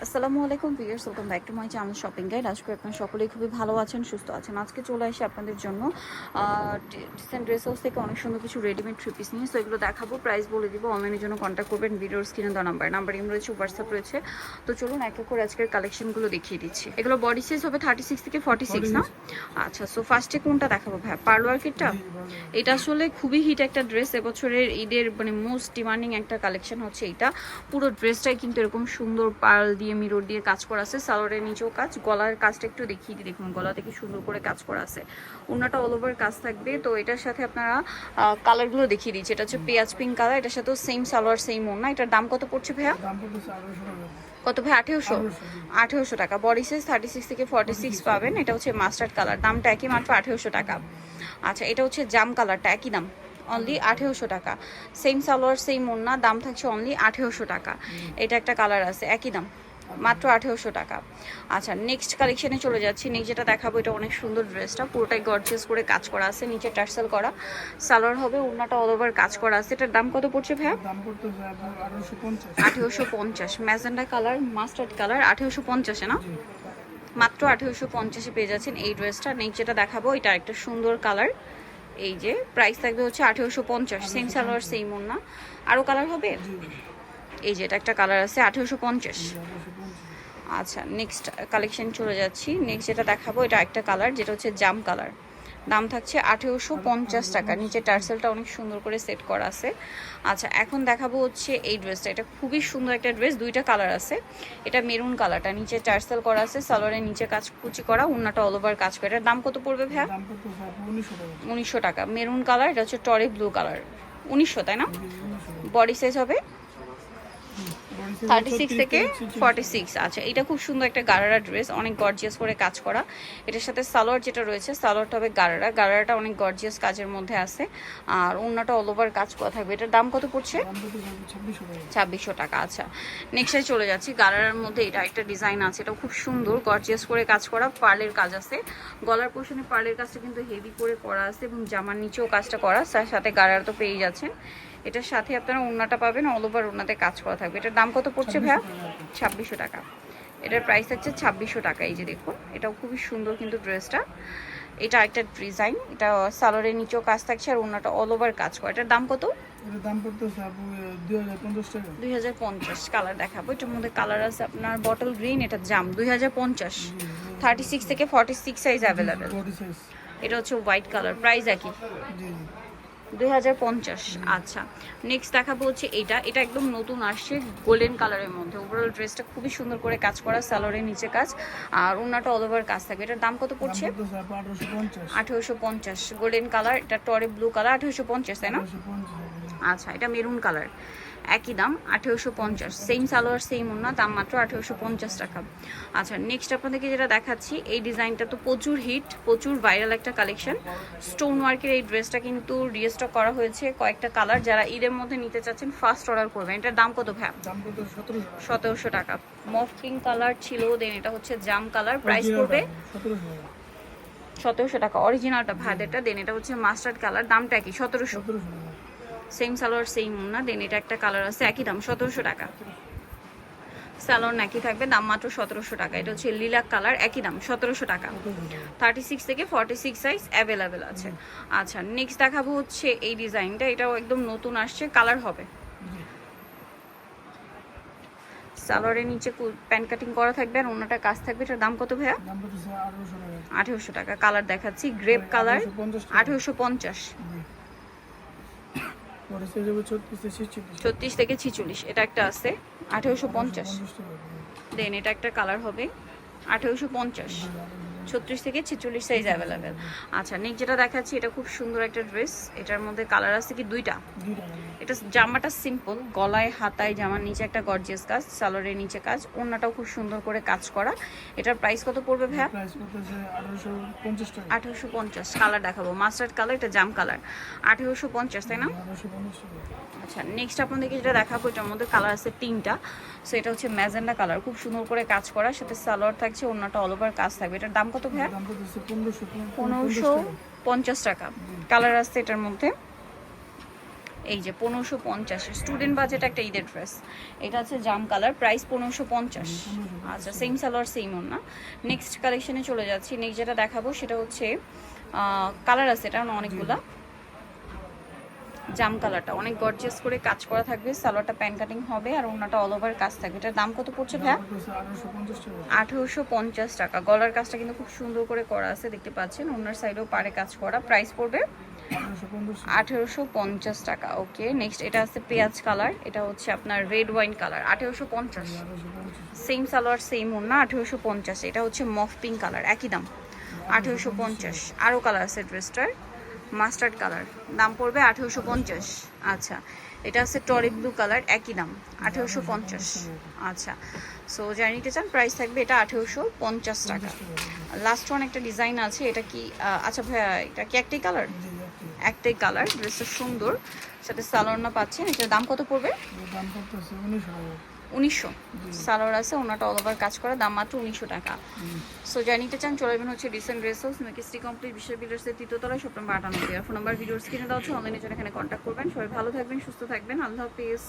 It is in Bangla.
আসসালামু আলাইকুম viewers, welcome back to my channel shopping guide. আজকে আপনারা সকলেই খুবই ভালো আছেন, সুস্থ আছেন। আজকে চলে আসি আপনাদের জন্য ডিসেন্ট ড্রেস হাউস থেকে অনেক সুন্দর কিছু রেডিমেড থ্রি পিস নিয়ে। সো এগুলো দেখাবো, প্রাইস বলে দিব। অনলাইনের জন্য কন্ট্যাক্ট করবেন, ভিডিওর স্ক্রিনে দেওয়া নাম্বার ইম রয়েছে, হোয়াটসঅ্যাপ রয়েছে। তো চলুন এক এক করে আজকের কালেকশনগুলো দেখিয়ে দিচ্ছি। এগুলো বডি সাইজ হবে 36 থেকে 46 না? আচ্ছা, সো ফার্স্টে কোনটা দেখাবো ভাই? পার্ল ওয়ার্কেরটা। এটা আসলে খুবই হিট একটা ড্রেস, এবছরের ঈদের মানে মোস্ট ডিমান্ডিং একটা কালেকশন হচ্ছে এইটা। পুরো ড্রেসটাই কিন্তু এরকম সুন্দর পার্ল দিয়ে মিরর দিয়ে কাজ করা আছে। সালোয়ারের নিচেও কাজ, গলার কাজটা একটু দেখিয়ে দিই। দেখুন গলা থেকে সুন্দর করে কাজ করা আছে, ওড়নাটা অল ওভার কাজ থাকবে। তো এটার সাথে আপনারা কালারগুলো দেখিয়ে দিচ্ছি। এটা হচ্ছে পেঁয়াজ পিঙ্ক কালার, এটার সাথেও সেম সালোয়ার সেম ওড়না। এটার দাম কত পড়ছে ভাইয়া? কত ভাই? 1800 টাকা। বডি সাইজ 36 থেকে 46 পাবেন। এটা হচ্ছে মাস্টার্ড কালার, দামটা একই, মাত্র 1800 টাকা। আচ্ছা, এটা হচ্ছে জাম কালারটা, একই দাম, অনলি 1800 টাকা। সেম সালোয়ার সেম ওড়না, দাম থাকছে অনলি 1800 টাকা। এটা একটা কালার আছে, একই দাম, মাত্র 1800 টাকা। আচ্ছা, নেক্সট কালেকশনে চলে যাচ্ছি। নেক্সট যেটা দেখাবো, এটা অনেক সুন্দর ড্রেসটা, পুরোটাই গর্জিয়াস করে কাজ করা আছে, নিচে টার্সেল করা সালোয়ার হবে, ওড়নাটা অল ওভার কাজ করা আছে। এটার দাম কত পড়ছে ভাইয়া? 1850। ম্যাজেন্ডা কালার, মাস্টার্ড কালার, 1850 না? মাত্র 1850-এ পেয়ে যাচ্ছেন এই ড্রেসটা। নেক্সট যেটা দেখাবো, এটা একটা সুন্দর কালার, এই যে প্রাইস থাকবে হচ্ছে 1850। সেম সালোয়ার সেম ওড়না। আরও কালার হবে, এই যে এটা একটা কালার আছে 1850। আচ্ছা, নেক্সট কালেকশন চলে যাচ্ছি। নেক্সট যেটা দেখাবো, এটা একটা কালার, যেটা হচ্ছে জাম কালার, দাম থাকছে 1850 টাকা। নিচে টার্সেলটা অনেক সুন্দর করে সেট করা আছে। আচ্ছা, এখন দেখাবো হচ্ছে এই ড্রেসটা। এটা খুবই সুন্দর একটা ড্রেস, দুইটা কালার আছে। এটা মেরুন কালারটা, নিচে টার্সেল করা আছে, সালোয়ারের নিচে কাজ কুচি করা, ওড়নাটা অল ওভার কাজ করা। এটার দাম কত পড়বে ভাইয়া? 1900 টাকা। মেরুন কালার, এটা হচ্ছে টরে ব্লু কালার, 1900, তাই না? বডি সাইজ হবে 36 থেকে 46। আচ্ছা, এটা খুব সুন্দর একটা গারারা ড্রেস, অনেক গর্জিয়াস করে কাজ করা। এটার সাথে সালোয়ার যেটা রয়েছে, সালোয়ারটা হবে গারারাটা অনেক গর্জিয়াস কাজের মধ্যে আছে, আর ওড়নাটা অল ওভার কাজ করা থাকবে। এটার দাম কত পড়ছে? 2600 টাকা। আচ্ছা, নেক্সটে চলে যাচ্ছি। গারারার মধ্যে এটা একটা ডিজাইন আছে, এটা খুব সুন্দর গর্জিয়াস করে কাজ করা, পার্লের কাজ আছে। গলার পোর্শনে পার্লের কাজটা কিন্তু হেভি করে করা আছে, এবং জামার নিচেও কাজটা করা, তার সাথে গারারা তো পেয়ে যাচ্ছেন। এটার সাথে আপনারা ওড়নাটা পাবেন, অল ওভার ওড়নাতে কাজ করা থাকবে। এটার দাম কত পড়ছে ভাইয়া? 2600 টাকা। এটার প্রাইস হচ্ছে 2600 টাকা। এই যে দেখুন, এটাও খুবই সুন্দর কিন্তু ড্রেসটা। এটা একটা ডিজাইন, এটা সালোয়ারের নিচেও কাজ থাকছে, আর ওড়নাটা অল ওভার কাজ করা। এটার দাম কত? দাম পড়তেছে আপু 2050 টাকা। 2050। কালার দেখাবো, এটার মধ্যে কালার আছে আপনার বটল গ্রিন, এটা জাম, 2050। 36 থেকে 46 সাইজ অ্যাভেলেবেল। এটা হচ্ছে হোয়াইট কালার, প্রাইস একই, 2050। আচ্ছা, নেক্সট দেখাবো হচ্ছে এটা একদম নতুন আসছে, গোল্ডেন কালারের মধ্যে। ওভারঅল ড্রেসটা খুবই সুন্দর করে কাজ করা, সালোয়ারের নিচে কাজ, আর ওড়নাটা অল ওভার কাজ থাকবে। এটার দাম কত পড়ছে? 1850। গোল্ডেন কালার, এটা টরে ব্লু কালার, 1850, তাই না? আচ্ছা, এটা মেরুন কালার, একই দাম, 1850। সেম সালোয়ার সেম ওড়না, দাম মাত্র 1850 টাকা। আচ্ছা, নেক্সট আপনাদেরকে যেটা দেখাচ্ছি, এই ডিজাইনটা তো প্রচুর হিট, প্রচুর ভাইরাল একটা কালেকশন। স্টোন ওয়ার্কের এই ড্রেসটা কিন্তু রিস্টক করা হয়েছে, কয়েকটা কালার। যারা ঈদের মধ্যে নিতে চাচ্ছেন ফার্স্ট অর্ডার করবেন। এটার দাম কত ভাই? 1700 টাকা। মফ পিঙ্ক কালার ছিল, দেন এটা হচ্ছে জাম কালার, প্রাইস পড়বে 1700 টাকা। অরিজিনালটা ভাইদেরটা, দেন এটা হচ্ছে মাস্টার্ড কালার, দামটা কি? 1700। সেম সালোয়ার সেম ওড়না, দেন এটা একটা কালার আছে, একই দাম, 1700 টাকা। সালোয়ার একই থাকবে, দাম মাত্র 1700 টাকা। এটা হচ্ছে লিলাক কালার, একই দাম, 1700 টাকা। 36 থেকে 46 সাইজ অ্যাভেলেবেল আছে। আচ্ছা, নেক্সট দেখাবো হচ্ছে এই ডিজাইনটা, এটাও একদম নতুন আসছে, কালার হবে। সালোয়ারের নিচে প্যান্ট কাটিং করা থাকবে, আর ওড়নাটা কাজ থাকবে। এটার দাম কত ভাইয়া? 1800 টাকা। কালার দেখাচ্ছি, গ্রেপ কালার, 1850। 36 থেকে 46, এটা একটা আছে 1850। দেন এটা একটা কালার হবে 1850। 36 থেকে 46 সাইজ অ্যাভেলেবেল। আচ্ছা, নেক্সট যেটা দেখাচ্ছি, এটা খুব সুন্দর একটা ড্রেস, এটার মধ্যে কালার আছে কি? দুইটা। এটা জামাটা সিম্পল, গলায় হাতায় জামার নিচে একটা গর্জিয়াস কাজ, সালোয়ারের নিচে কাজ, ওড়নাটাও খুব সুন্দর করে কাজ করা। এটার প্রাইস কত পড়বে ভাইয়া? 1850। কালার দেখাবো, মাস্টার্ড কালার, এটা জাম কালার, 1850, তাই না? আচ্ছা, নেক্সট আপনাদেরকে যেটা দেখাবো, এটার মধ্যে কালার আছে তিনটা। সো এটা হচ্ছে ম্যাজেন্ডা কালার, খুব সুন্দর করে কাজ করা, সাথে সালোয়ার থাকছে, ওড়নাটা অল ওভার কাজ থাকবে। এটার দাম কত ভাইয়া? 1550 টাকা। কালার আছে এটার মধ্যে এই যে 1550, স্টুডেন্ট বাজেট একটা ঈদের ড্রেস। এটা আছে জাম কালার, প্রাইস 1550। আচ্ছা, সেম সালোয়ার সেম ওড়না। নেক্সট কালেকশনে চলে যাচ্ছি। নেক্সট যেটা দেখাবো সেটা হচ্ছে কালার আছে এটা অনেকগুলা। জাম কালারটা অনেক গর্জিয়াস করে কাজ করা থাকবে, সালোয়ারটা প্যান কাটিং হবে আর ওড়নাটা অল ওভার কাজ থাকবে। এটার দাম কত পড়ছে ভাইয়া? 1850 টাকা। গলার কাজটা কিন্তু খুব সুন্দর করে করা আছে, দেখতে পাচ্ছেন। ওড়নার সাইডেও পাড়ে কাজ করা। প্রাইস পড়বে 1850 টাকা। ওকে, নেক্সট এটা আছে পেঁয়াজ কালার, এটা হচ্ছে আপনার red wine colour, 1850। Same salwar same ওড়না, 1850। এটা হচ্ছে মফ পিঙ্ক কালার, একই দাম 1850। আরও কালার আছে ড্রেসটার, মাস্টার্ড কালার, দাম পড়বে 1850। আচ্ছা, এটা আছে টরি ব্লু কালার, একই দাম 1850। আচ্ছা, সো যারা নিতে চান প্রাইস থাকবে এটা 1850 টাকা। লাস্ট ওয়ান একটা ডিজাইন আছে, এটা কি আচ্ছা ভাইয়া এটা কি একটাই কালার? একটাই কালার, ড্রেসটা সুন্দর, সাথে সালোয়ার পাচ্ছেন। এটার দাম কত পড়বে? 1900। সালোয়ার আছে, ওনাটা অল ওভার কাজ করা, দাম মাত্র 1900 টাকা। সো যারা নিতে চান চলে যাবেন হচ্ছে ডিসেন্ট ড্রেস হাউস, মেকিস্ট্রি কমপ্লিট বিশ্ব বিল্ডার্সের 3য় তলায়, শপ নম্বর 98। ফোন নাম্বার ভিডিওর স্ক্রিনে দেওয়া হচ্ছে, অনলাইনে জন্য এখানে কন্ট্যাক্ট করবেন। সবাই ভালো থাকবেন, সুস্থ থাকবেন, আল্লাহ হাফেজ।